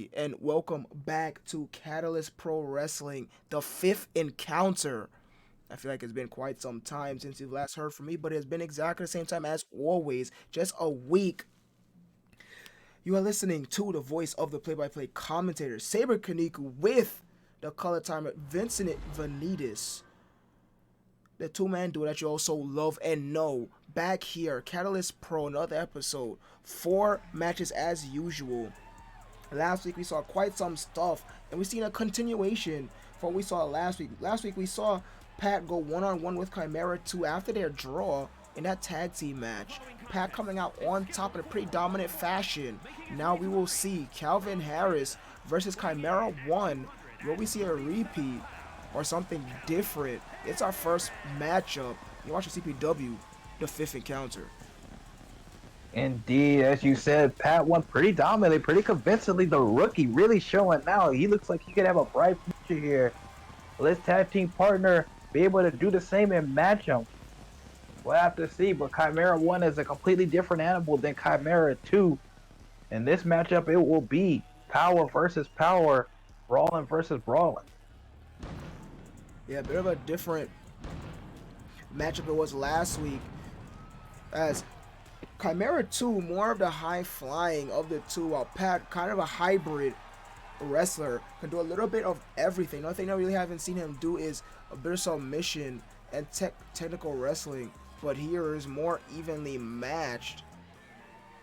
everybody, and welcome back to Catalyst Pro Wrestling, the fifth encounter. I feel like it's been quite some time since you've last heard from me, but it's been exactly the same time as always, just a week. You are listening to the voice of the play-by-play commentator, Saber Kaniku, with the color timer, Vincent Vanitas, the two-man duo that you also love and know. Back here, Catalyst Pro, another episode, 4 matches as usual. Last week we saw quite some stuff, and we've seen a continuation from what we saw last week. Last week we saw Pat go one-on-one with Chimera 2 after their draw in that tag team match. Pat coming out on top in a pretty dominant fashion. Now we will see Calvin Harris versus Chimera 1. Will we see a repeat or something different? It's our first matchup. You watch the CPW, the fifth encounter. Indeed, as you said, Pat won pretty dominantly, pretty convincingly. The rookie really showing now. He looks like he could have a bright future here. Will his tag team partner be able to do the same and match him? We'll have to see, but Chimera 1 is a completely different animal than Chimera 2. In this matchup, it will be power versus power, brawling versus brawling. Yeah, a bit of a different matchup it was last week, as Chimera 2 more of the high flying of the two, while Pat kind of a hybrid wrestler, can do a little bit of everything. The only thing I really haven't seen him do is a bit of submission and technical wrestling, but here is more evenly matched.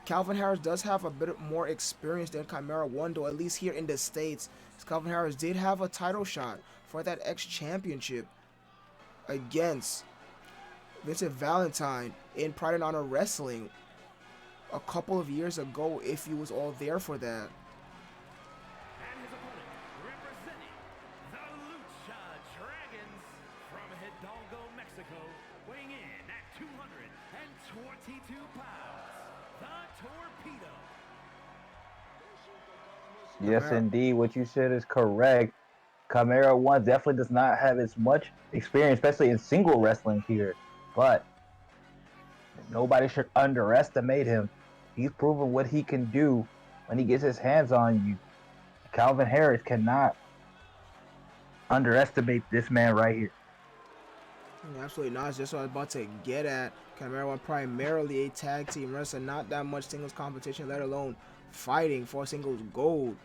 Calvin Harris does have a bit more experience than Chimera 1, though, at least here in the States. Calvin Harris did have a title shot for that X Championship against Vincent Valentine in Pride and Honor Wrestling a couple of years ago, if you was all there for that. And his opponent, representing the Lucha Dragons from Hidalgo, Mexico, weighing in at 222 pounds, the Torpedo. Yes, indeed. What you said is correct. Chimera 1 definitely does not have as much experience, especially in single wrestling here. But nobody should underestimate him. He's proven what he can do when he gets his hands on you. Calvin Harris cannot underestimate this man right here. Absolutely not. It's just what I was about to get at. Chimera 1 primarily a tag team wrestler, not that much singles competition, let alone fighting for singles gold.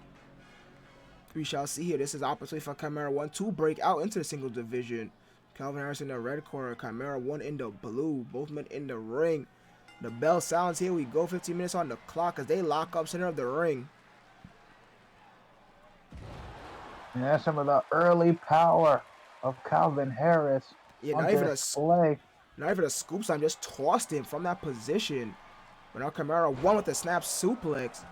We shall see here. This is opportunity for Chimera 1 to break out into the singles division. Calvin Harris in the red corner, Chimera 1 in the blue. Both men in the ring. The bell sounds. Here we go. 15 minutes on the clock as they lock up center of the ring. And that's some of the early power of Calvin Harris. Yeah, not even a scoop sign. Just tossed him from that position. But now Chimera 1 with the snap suplex.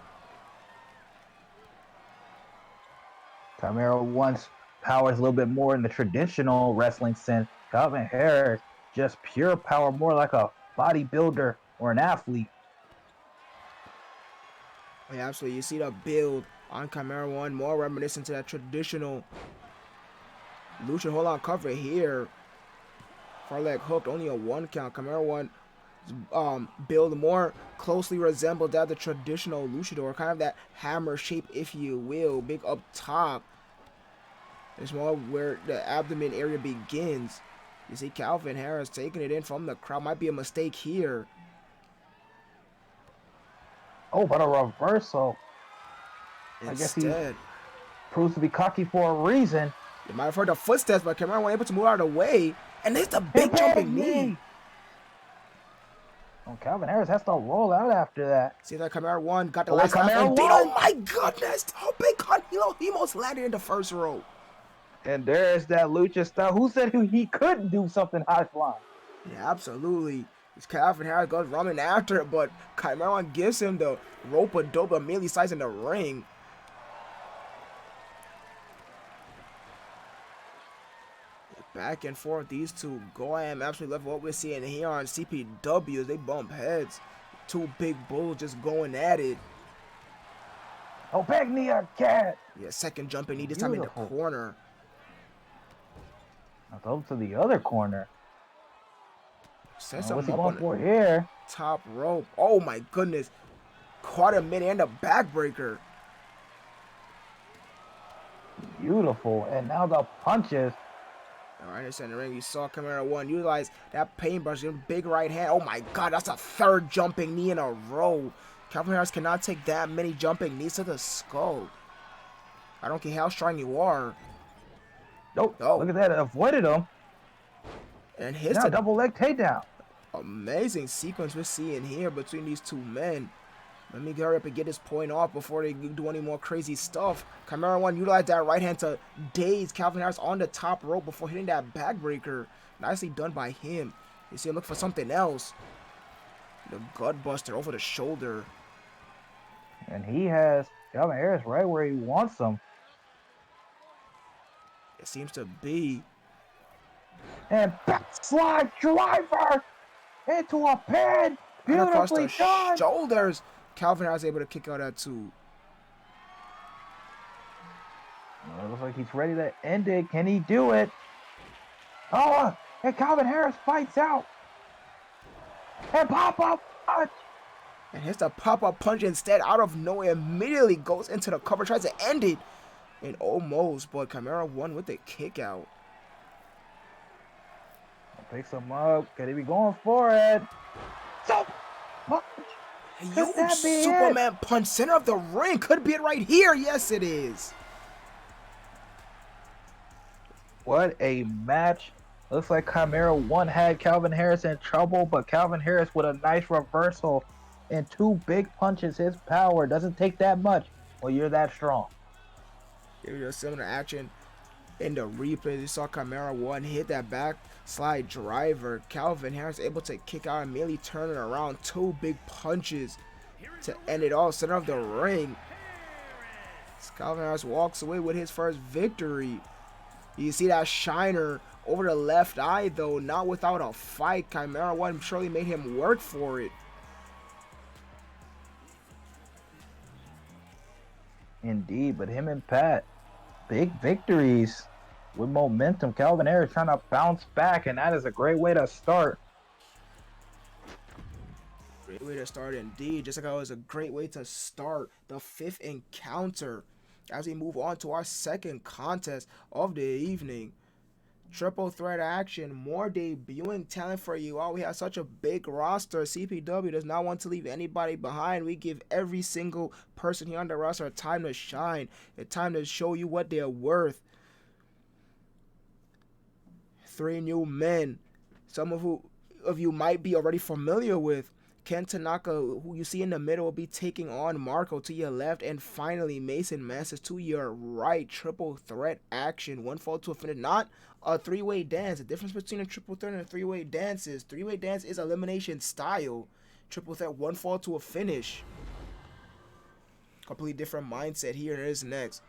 Chimera 1's power is a little bit more in the traditional wrestling sense. Calvin Harris, just pure power, more like a bodybuilder or an athlete. Yeah, absolutely. You see the build on Chimera 1, more reminiscent to that traditional Lucha hold on cover here. Far leg hooked, only a 1 count. Chimera 1 build more closely resembled that of the traditional luchador, kind of that hammer shape, if you will, big up top. It's more where the abdomen area begins. You see Calvin Harris taking it in from the crowd. Might be a mistake here. Oh, but a reversal. I guess he proves to be cocky for a reason. You might have heard the footsteps, but Chimera 1 able to move out of the way. And there's the big jumping knee. Oh, Calvin Harris has to roll out after that. See that Chimera 1 got the last laugh. Oh my goodness! How big he almost landed in the first row. And there's that lucha style. Who said he couldn't do something high flying? Yeah, absolutely. It's Calvin Harris goes running after it, but Chimera 1 gives him the rope-a-dope immediately size in the ring. Back and forth, these two go. I am absolutely loving what we're seeing here on CPW as they bump heads. Two big bulls just going at it. Oh, back knee or cat. Yeah, second jumping knee, this time in the corner. Now go to the other corner. Sets what's him he up going on for here? Top rope. Oh my goodness. Caught him mid and a backbreaker. Beautiful. And now the punches. All right, it's in the ring. You saw Camaro One utilize that paintbrush, big right hand. Oh my God, that's a third jumping knee in a row. Calvin Harris cannot take that many jumping knees to the skull. I don't care how strong you are. Nope. Oh, Look at that. It avoided him. and here's Now the double leg takedown. amazing sequence we're seeing here between these two men. Let me hurry up and get this point off before they do any more crazy stuff. Chimera One utilized that right hand to daze Calvin Harris on the top rope before hitting that backbreaker. Nicely done by him. You see him look for something else. The Gutbuster over the shoulder. And he has Calvin Harris right where he wants him. It seems to be. And backslide driver into a pin. And across Beautifully the done. shoulders. Calvin Harris able to kick out that too. It looks like he's ready to end it. Can he do it? Oh, and Calvin Harris fights out. And pop-up punch. And hits the pop-up punch instead out of nowhere. Immediately goes into the cover, tries to end it. And almost, but Chimera One with the kick out. Picks him up. Could he be going for it? So, punch. Huge that be Superman punch, center of the ring. Could be it right here. Yes, it is. What a match. Looks like Chimera One had Calvin Harris in trouble, but Calvin Harris with a nice reversal and two big punches. His power doesn't take that much when you're that strong. Here we go, similar action in the replay. You saw Chimera One hit that back slide driver. Calvin Harris able to kick out and immediately turn it around. Two big punches to end it all. Center of the ring. Calvin Harris walks away with his first victory. You see that shiner over the left eye though, not without a fight. Chimera One surely made him work for it. Indeed, but him and Pat, big victories with momentum. Calvin Harris trying to bounce back, and that is a great way to start. Great way to start indeed. Just like it was a great way to start the fifth encounter as we move on to our second contest of the evening. Triple threat action, more debuting talent for you all. We have such a big roster. CPW does not want to leave anybody behind. We give every single person here on the roster a time to shine, a time to show you what they're worth. Three new men, some of you might be already familiar with. Ken Tanaka, who you see in the middle, will be taking on Marco to your left, and finally Mason Masters to your right. Triple threat action, one fall to a finish, not a three-way dance. The difference between a triple threat and a three-way dance is three-way dance is elimination style. Triple threat, one fall to a finish. Completely different mindset here. And it is next.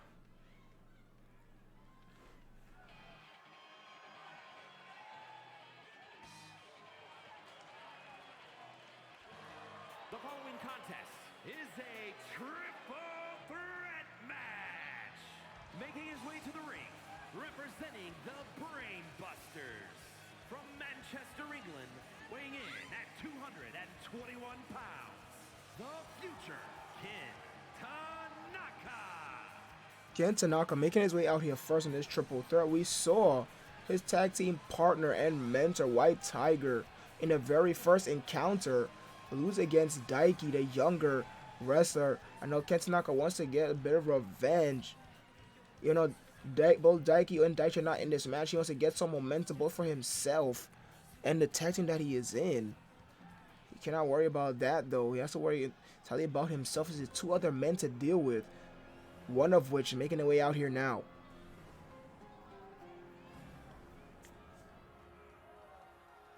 The following contest is a triple threat match. Making his way to the ring, representing the Brain Busters. From Manchester, England, weighing in at 221 pounds, the future Ken Tanaka. Ken Tanaka making his way out here first in this triple threat. We saw his tag team partner and mentor, White Tiger, in the very first encounter lose against Daiki, the younger wrestler. I know Ken Tanaka wants to get a bit of revenge. You know, both Daiki and Daichi are not in this match. He wants to get some momentum both for himself and the tag team that he is in. He cannot worry about that though. He has to worry entirely about himself. There's two other men to deal with. One of which making their way out here now.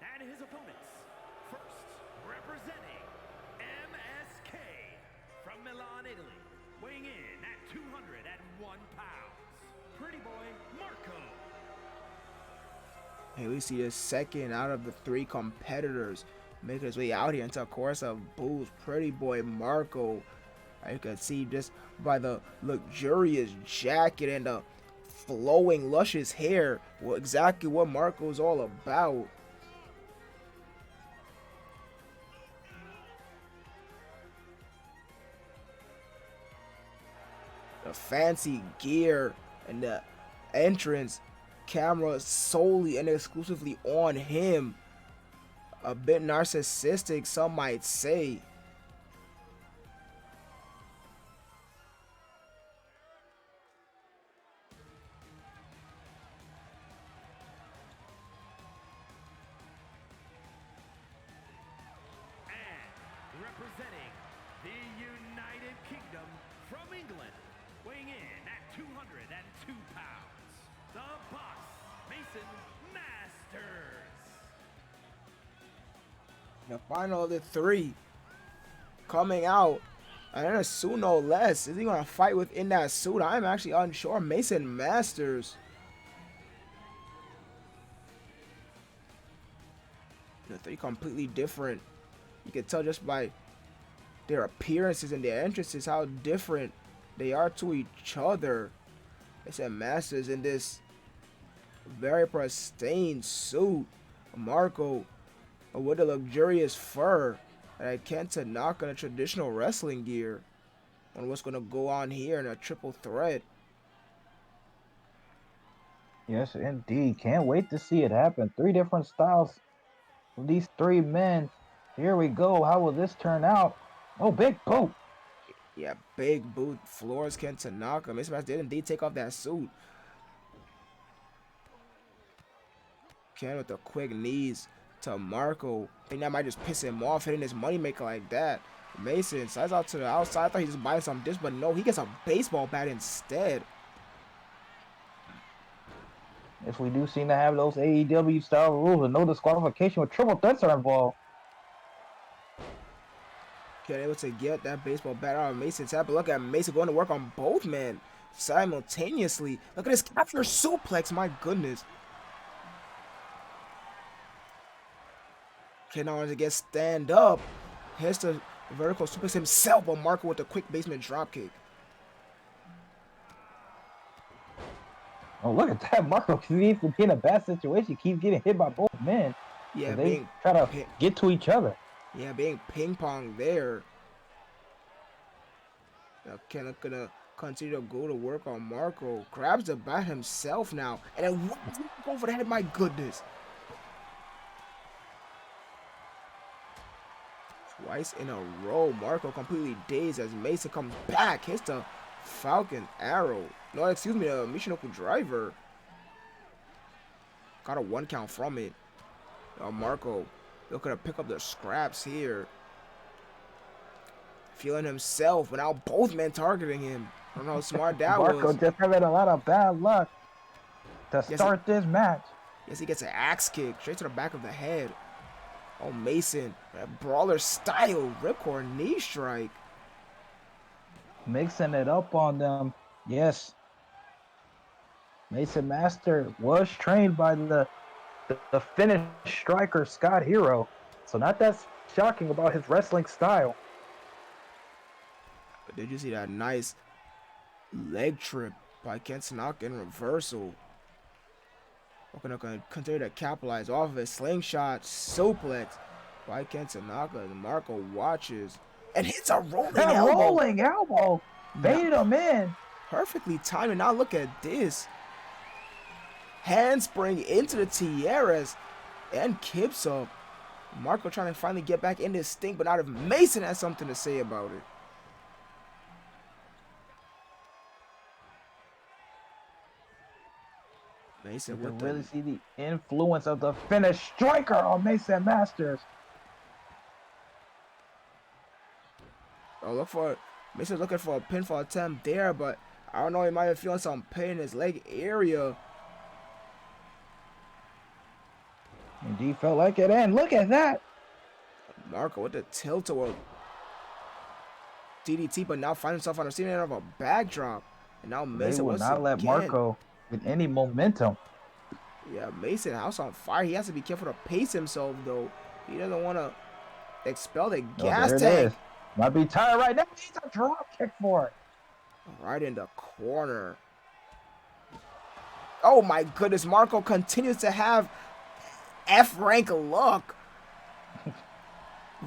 And his opponents, first representing MSK from Milan, Italy, weighing in at 201 pounds, Pretty Boy Marco. Hey, we see the second out of the three competitors making his way out here into a chorus of boos. Pretty Boy Marco. You can see just by the luxurious jacket and the flowing, luscious hair, exactly what Marco's all about. The fancy gear, And the entrance camera solely and exclusively on him. A bit narcissistic, some might say. And representing the United Kingdom from England, weighing in at 202 pounds, the Boss, Mason Masters. The final of the three coming out. And in a suit no less. Is he going to fight within that suit? I'm actually unsure. Mason Masters. The three completely different. You can tell just by their appearances and their entrances how different they are to each other. Mason Masters in this very pristine suit. Marco with a luxurious fur. And Ken Tanaka in a traditional wrestling gear. On what's going to go on here in a triple threat. Yes, indeed. Can't wait to see it happen. 3 different styles of these 3 men. Here we go. How will this turn out? Oh, big boot. Yeah, big boot floors Ken Tanaka. Mason Masters did indeed take off that suit. Ken with the quick knees to Marco. I think that might just piss him off hitting his moneymaker like that. Mason slides out to the outside. I thought he was buying some disc, but no, he gets a baseball bat instead. If we do seem to have those AEW style rules and no disqualification with triple threats are involved. Ken able to get that baseball bat out of Mason's head, but look at Mason going to work on both men simultaneously. Look at this capture suplex, my goodness. Ken wanted to get stand up. Here's the vertical suplex himself, but Marco with a quick basement dropkick. Oh, look at that. Marco needs to be in a bad situation. Keeps getting hit by both men. Yeah, So they being try to get to each other. yeah, being ping pong there. Now Ken gonna continue to go to work on Marco. Grabs the bat himself now, and then go for the head. My goodness. Twice in a row, Marco completely dazed as Mason comes back, hits the Falcon Arrow. No, excuse me, the Michinoku Driver. Got a 1 count from it. Marco looking to pick up the scraps here. Feeling himself, but now both men targeting him. I don't know how smart that Marco was. just having a lot of bad luck to start this match. Yes, he gets an axe kick straight to the back of the head. Oh, Mason, that brawler style ripcord knee strike. Mixing it up on them. Yes. Mason Master was trained by the Finnish striker Scott Hero. So not that shocking about his wrestling style. But did you see that nice leg trip by Ken Tanaka in reversal? We're going to continue to capitalize off of it. Slingshot suplex by Ken Tanaka. And Marco watches and hits a rolling elbow. Rolling elbow. Baited him in. Perfectly timed. And now look at this. Handspring into the tiaras and kips up. Marco trying to finally get back in this stink, but not if Mason has something to say about it. Mason You with can really the see the influence of the Finnish striker on Mason Masters. oh, look for Mason's looking for a pinfall attempt there, but I don't know, he might be feeling some pain in his leg area. Indeed felt like it, and look at that. Marco with the tilt-a-whirl DDT, but now finds himself on the receiving end of a backdrop. And now They Mason will once not let again- Marco with any momentum. Yeah, Mason house on fire. He has to be careful to pace himself though. He doesn't want to expel the gas there it tank. is. Might be tired right now. He's a drop kick for it. Right in the corner. Oh my goodness, Marco continues to have F-rank luck.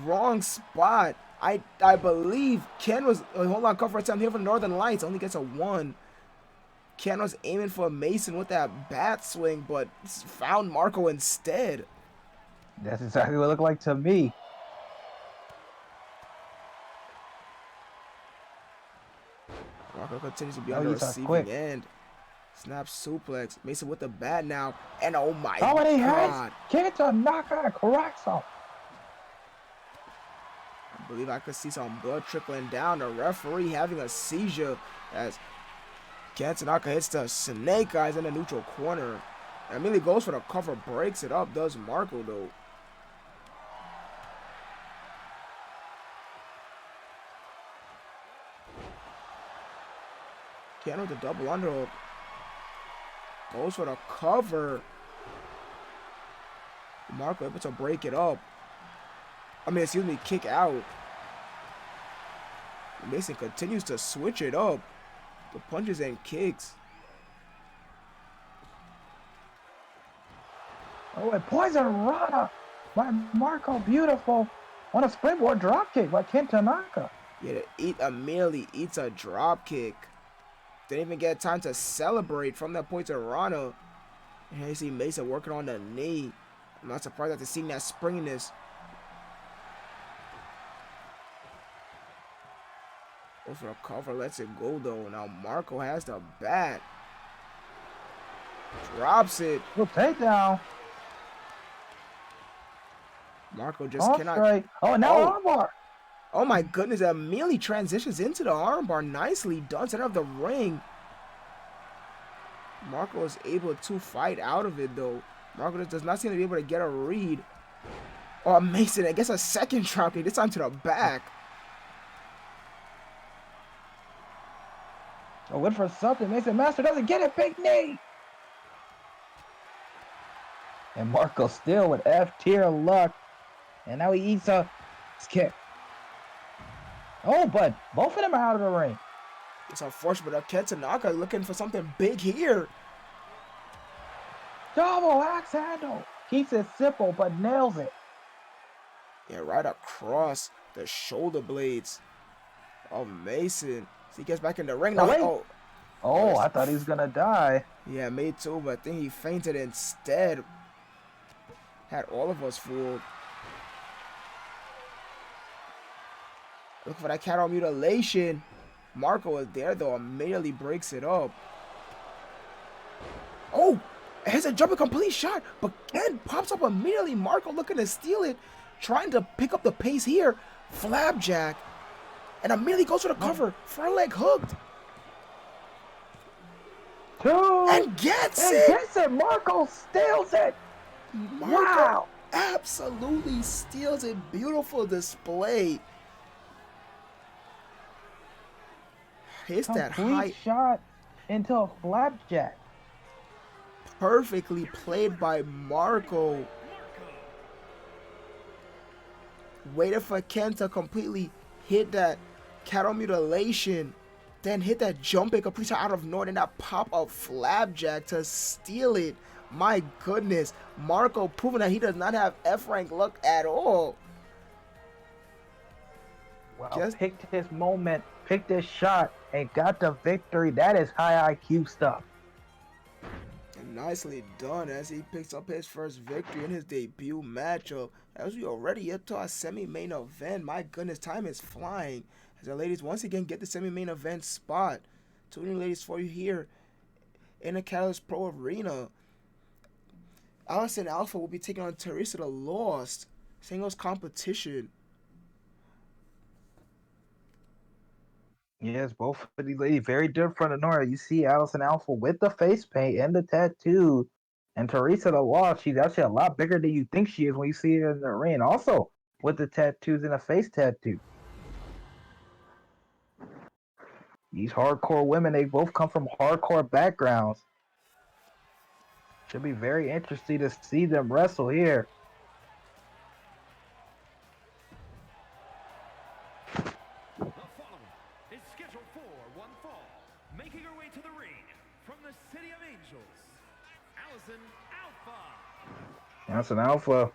Wrong spot. I believe Ken was hold on, cover attempt here for the Northern Lights. Only gets a 1. Keanu's aiming for Mason with that bat swing, but found Marco instead. That's exactly what it looked like to me. Marco continues to be Oh, on the he's receiving quick. end. Snap suplex. Mason with the bat now. And oh my Oh, and he has God. Kenta Naka corrects him. I believe I could see some blood trickling down. The referee having a seizure as Tanaka hits the Snake Eyes in the neutral corner. And immediately goes for the cover, breaks it up, does Marco though. Keanu with the double underhook. Goes for the cover. Marco able to break it up. Kick out. Mason continues to switch it up. The punches and kicks. Oh, and Poison Rana by Marco Beautiful on a springboard dropkick by Kenta Naka. Yeah, immediately eats a drop kick. Didn't even get time to celebrate from that point to Rana. And here you see Mason working on the knee. I'm not surprised after seeing that springiness. Goes for a cover, lets it go though. Now Marco has the bat. Drops it. Little takedown. Marco just Off cannot. straight. Oh, and now armbar. Oh my goodness, immediately transitions into the armbar. Nicely done. Center of the ring. Marco is able to fight out of it though. Marco just does not seem to be able to get a read. Oh, Mason, I guess a second drop kick, this time to the back. Oh, went for something. Mason Master doesn't get it. Big knee. And Marco still with F-tier luck. And now he eats a kick. Oh, but both of them are out of the ring. It's unfortunate, but Kenta Naka looking for something big here. Double axe handle. Keeps it simple, but nails it. Yeah, right across the shoulder blades of Mason. So he gets back in the ring now. Oh, I thought he was going to die. Yeah, me too, but I think he fainted instead. Had all of us fooled. Looking for that cattle mutilation. Marco is there though, immediately breaks it up. Oh, has a jumping complete shot, but Ken pops up immediately. Marco looking to steal it, trying to pick up the pace here. Flapjack, and immediately goes for the cover. Front leg hooked. Two. And gets and it. Gets it. Marco steals it. Marco Wow. absolutely steals it. Beautiful display. Hits that high shot into a flapjack. Perfectly played by Marco. Waited for Ken to completely hit that cattle mutilation. Then hit that jumping complete out of nowhere and that pop up flapjack to steal it. My goodness. Marco proving that he does not have F-rank luck at all. Well, picked his moment, picked his shot, and got the victory. That is high IQ stuff. And nicely done as he picks up his first victory in his debut matchup. As we already get to our semi-main event. My goodness, time is flying. As the ladies once again get the semi-main event spot. Two new ladies for you here in the Catalyst Pro Arena. Allison Alpha will be taking on Teresa the Lost. Singles competition. Yes, both of these ladies very different from the Nora. You see Allison Alpha with the face paint and the tattoo. And Teresa the Lost, she's actually a lot bigger than you think she is when you see her in the ring. Also with the tattoos and a face tattoo. These hardcore women, they both come from hardcore backgrounds. Should be very interesting to see them wrestle here. The following is scheduled for one fall. Making her way to the ring from the City of Angels, Allison Alpha. Allison Alpha.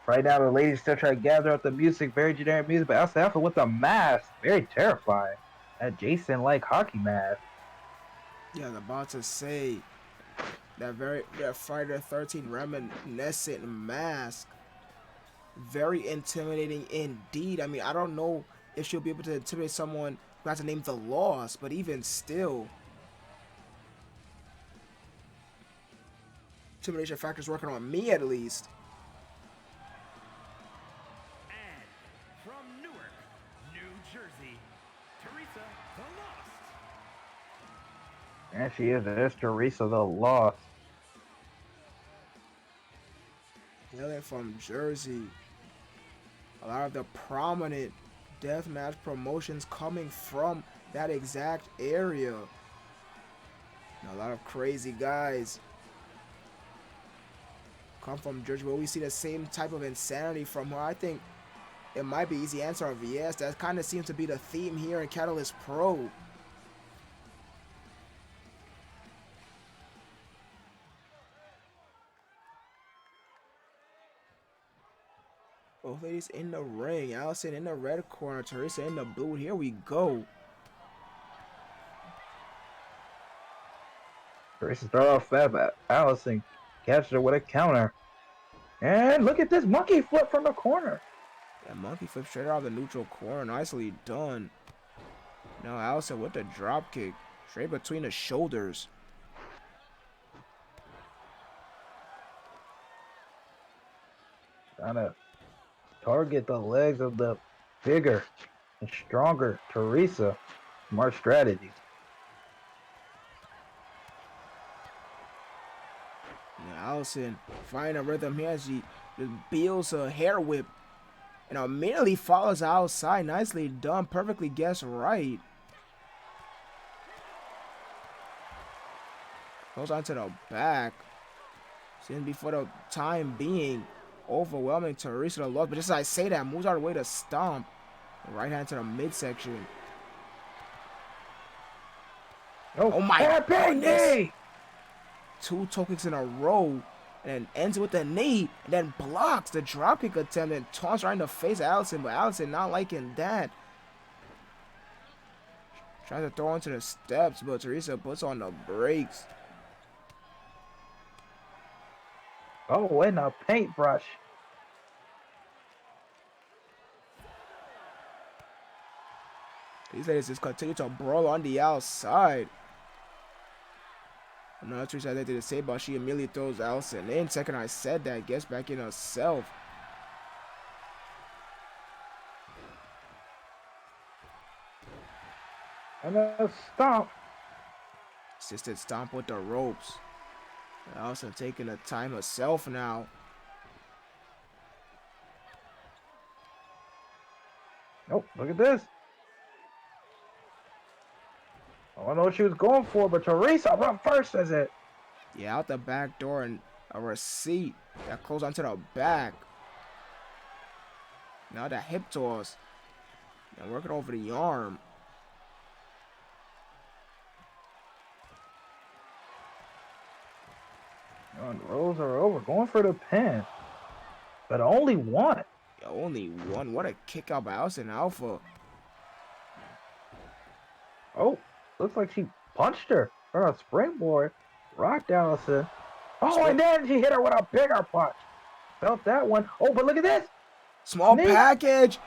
Right now, the ladies still try to gather up the music, very generic music, but Allison Alpha with a mask, very terrifying. That Jason-like hockey mask. Yeah, I was about to say that Friday the 13th reminiscent mask. Very intimidating indeed. I mean, I don't know if she'll be able to intimidate someone who has the name The Lost, but even still, intimidation factor's working on me at least. And from Newark, New Jersey, Teresa the Lost. And she is. There's Teresa the Lost. Hailing from Jersey. A lot of the prominent deathmatch promotions coming from that exact area. And a lot of crazy guys come from Jersey. Will we see the same type of insanity from her? I think it might be easy answer of yes. That kind of seems to be the theme here in Catalyst Pro. Both ladies in the ring. Allison in the red corner. Teresa in the blue. Here we go. Teresa start off fast, but Allison catches her with a counter. And look at this monkey flip from the corner. That monkey flip straight out of the neutral corner. Nicely done. Now Allison with the drop kick. Straight between the shoulders. Trying to target the legs of the bigger and stronger Teresa. Smart strategy. Now Allison finding a rhythm here as she just builds a hair whip. And immediately follows outside. Nicely done. Perfectly guessed right. Goes on to the back. Seems before the time being overwhelming Teresa the Lost. But just as I say that, moves out of the way to stomp. Right hand to the midsection. Oh my goodness. Two toe kicks in a row. And then ends with the knee. And then blocks the dropkick attempt. And taunts right in the face of Allison. But Allison not liking that. Tries to throw into the steps. But Teresa puts on the brakes. Oh, and a paintbrush. These ladies just continue to brawl on the outside. Another Teresa had anything to say about she immediately throws Allison in. Second I said that, gets back in herself. And a stomp. Assisted stomp with the ropes. Allison taking the time herself now. Nope, look at this. I don't know what she was going for, but Teresa run first, is it? Yeah, out the back door and a receipt that closed onto the back. Now that hip toss. And working over the arm. And rolls are over, going for the pin. But only one. Yeah, only one. What a kick out by Allison Alpha. Oh, looks like she punched her on a springboard. Rocked Allison. Oh, and then she hit her with a bigger punch. Felt that one. Oh, but look at this. Small package.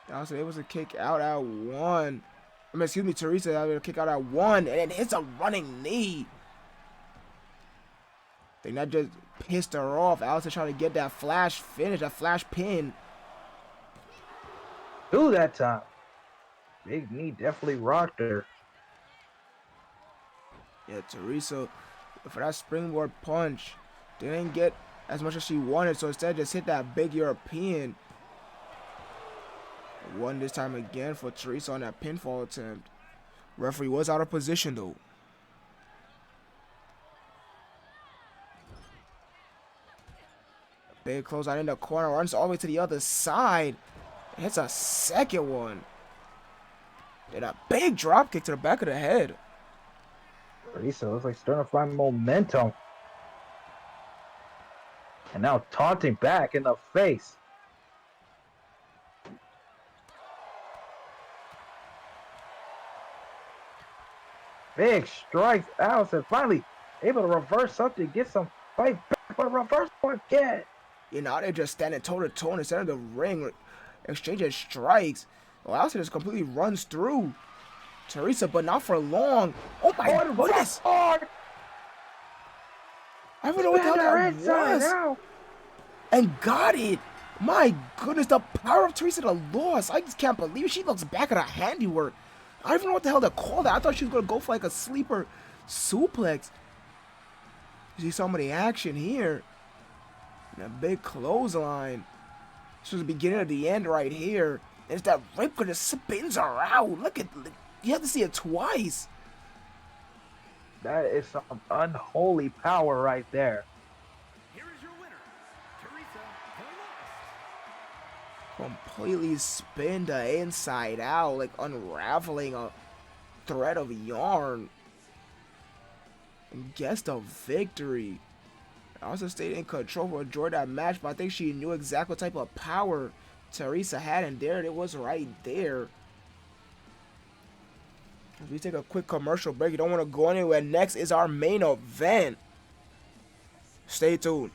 Allison able to kick out at one. I mean, excuse me, Teresa able to kick out at one. And then hits a running knee. I think that just pissed her off. Allison trying to get that flash finish, that flash pin. Do that time. Big knee definitely rocked her. Yeah, Teresa, for that springboard punch, didn't get as much as she wanted, so instead just hit that big European. Won this time again for Teresa on that pinfall attempt. Referee was out of position though. Big clothesline in the corner, runs all the way to the other side. Hits a second one. Then a big drop kick to the back of the head. Teresa looks like starting to find momentum. And now taunting back in the face. Big strikes. Allison finally able to reverse something, get some fight back, but reverse again. You know, they're just standing toe to toe in the center of the ring, exchanging strikes. Well, Allison just completely runs through Teresa, but not for long. Oh my goodness! Hard. I don't know what the hell that was. Now. And got it. My goodness, the power of Teresa to loss. I just can't believe it. She looks back at her handiwork. I don't even know what the hell to call that. I thought she was going to go for like a sleeper suplex. You see some of the action here. And a big clothesline. This was the beginning of the end right here. There's that rip that just spins her out. Look at, you have to see it twice. That is some unholy power right there. Here is your winner, Teresa Polonis. Completely spin the inside out, like unraveling a thread of yarn. And gets the victory. Also stayed in control for majority of that match, but I think she knew exactly what type of power Teresa had, and there it was right there. As we take a quick commercial break, you don't want to go anywhere. Next is our main event. Stay tuned.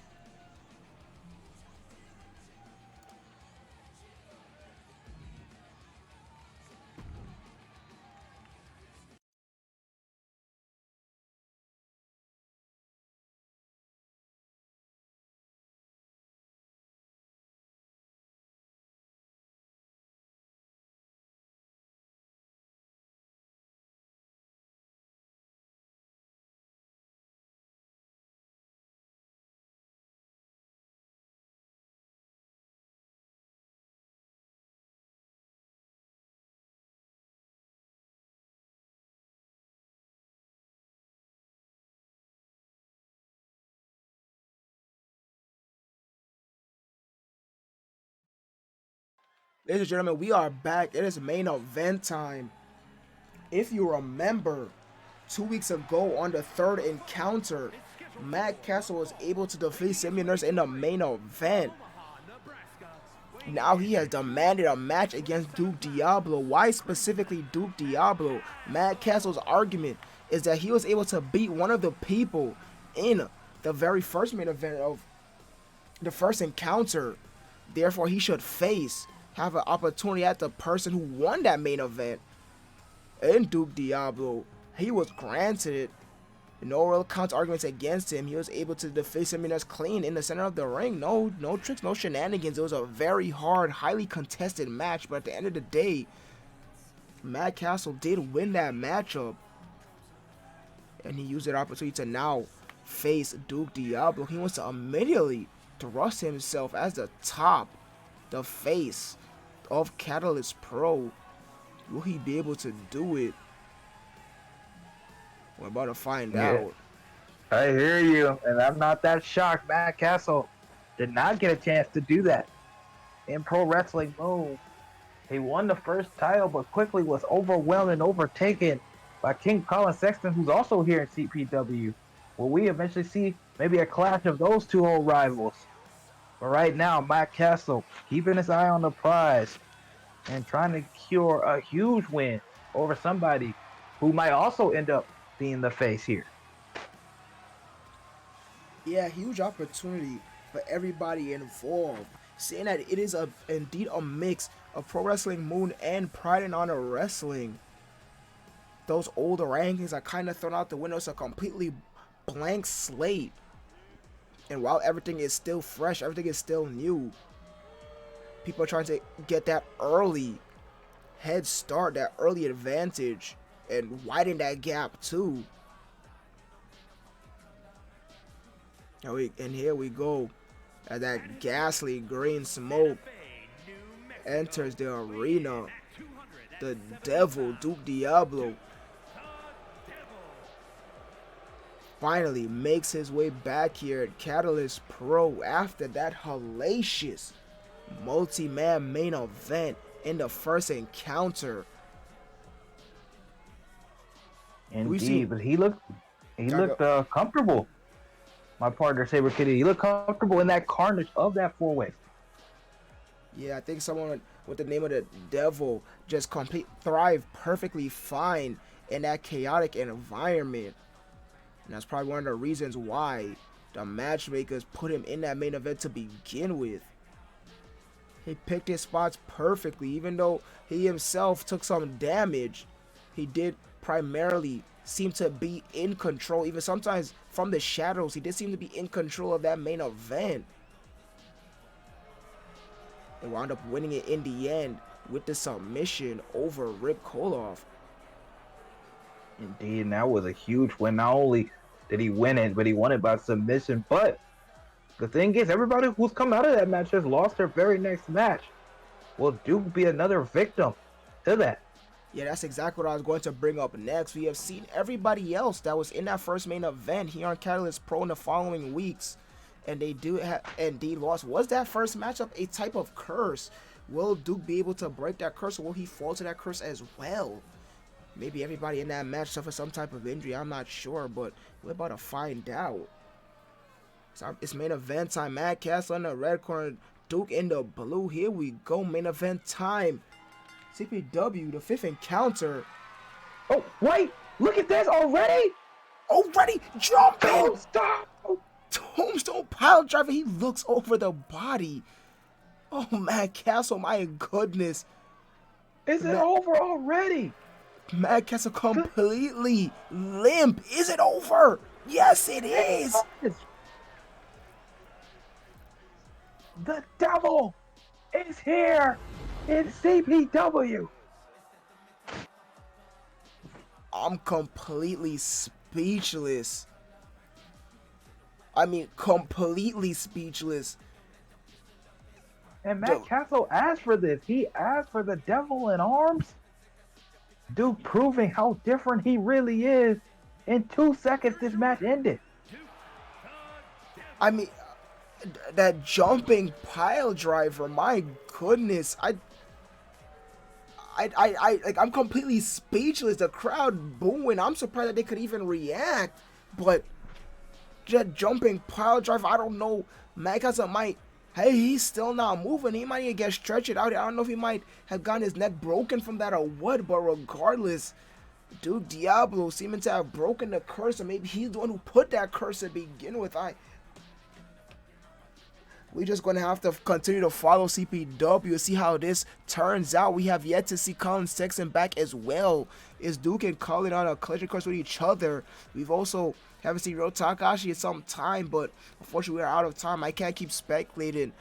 Ladies and gentlemen, we are back. It is main event time. If you remember, 2 weeks ago on the third encounter, Matt Castle was able to defeat Sammy Nurse in the main event. Now he has demanded a match against Duke Diablo. Why specifically Duke Diablo? Matt Castle's argument is that he was able to beat one of the people in the very first main event of the first encounter. Therefore, he should have an opportunity at the person who won that main event. And Duke Diablo, he was granted it. No real counter arguments against him. He was able to defeat Seminas clean in the center of the ring. No tricks, no shenanigans. It was a very hard, highly contested match. But at the end of the day, Matt Castle did win that matchup. And he used that opportunity to now face Duke Diablo. He wants to immediately thrust himself as the face of Catalyst Pro. Will he be able to do it? We're about to find out. I hear you, and I'm not that shocked. Matt Castle did not get a chance to do that in Pro Wrestling Move. He won the first title, but quickly was overwhelmed and overtaken by King Colin Sexton, who's also here in CPW. Will we eventually see maybe a clash of those two old rivals? But right now, Matt Castle keeping his eye on the prize and trying to secure a huge win over somebody who might also end up being the face here. Yeah, huge opportunity for everybody involved. Saying that it is indeed a mix of Pro Wrestling Moon and Pride and Honor Wrestling. Those older rankings are kind of thrown out the window. It's a completely blank slate. And while everything is still fresh, everything is still new, people are trying to get that early head start, that early advantage, and widen that gap too. And here we go, as that ghastly green smoke enters the arena. The Devil, Duke Diablo, finally makes his way back here at Catalyst Pro after that hellacious multi-man main event in the first encounter. Indeed, but he looked comfortable. My partner Saber Kitty, he looked comfortable in that carnage of that four-way. Yeah, I think someone with the name of the Devil just thrived perfectly fine in that chaotic environment. And that's probably one of the reasons why the matchmakers put him in that main event to begin with. He picked his spots perfectly, even though he himself took some damage. He did primarily seem to be in control, even sometimes from the shadows. He did seem to be in control of that main event. They wound up winning it in the end with the submission over Rip Koloff. Indeed, and that was a huge win. Not only did he win it, but he won it by submission. But the thing is, everybody who's come out of that match has lost their very next match. Will Duke be another victim to that? Yeah, that's exactly what I was going to bring up next. We have seen everybody else that was in that first main event here on Catalyst Pro in the following weeks, and they do have indeed lost. Was that first matchup a type of curse? Will Duke be able to break that curse, or will he fall to that curse as well? Maybe everybody in that match suffered some type of injury. I'm not sure, but we're about to find out. So it's main event time. Matt Castle in the red corner, Duke in the blue. Here we go, main event time. CPW, the 5th encounter. Oh, wait! Look at this already! Already jumping! Don't stop! Tombstone pile driver. He looks over the body. Oh, Matt Castle, my goodness. Is it over already? Matt Castle completely limp. Is it over? Yes, it is. The devil is here in CPW. I'm completely speechless. I mean, completely speechless. And Matt Castle asked for this. He asked for the devil in arms. Duke proving how different he really is. In 2 seconds, this match ended. I mean, that jumping pile driver, my goodness. I'm completely speechless. The crowd booing. I'm surprised that they could even react. But that jumping pile driver, I don't know. Matt Castle might. Hey, he's still not moving. He might even get stretched out. I don't know if he might have gotten his neck broken from that or what. But regardless, Duke Diablo seeming to have broken the curse, or maybe he's the one who put that curse to begin with. We're just going to have to continue to follow CPW and see how this turns out. We have yet to see Colin Sexton back as well. Is Duke and Colin on a collision course with each other? We've also haven't seen Ryo Takahashi in some time, but unfortunately we're out of time. I can't keep speculating.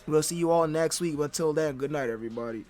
We'll see you all next week. Until then, good night, everybody.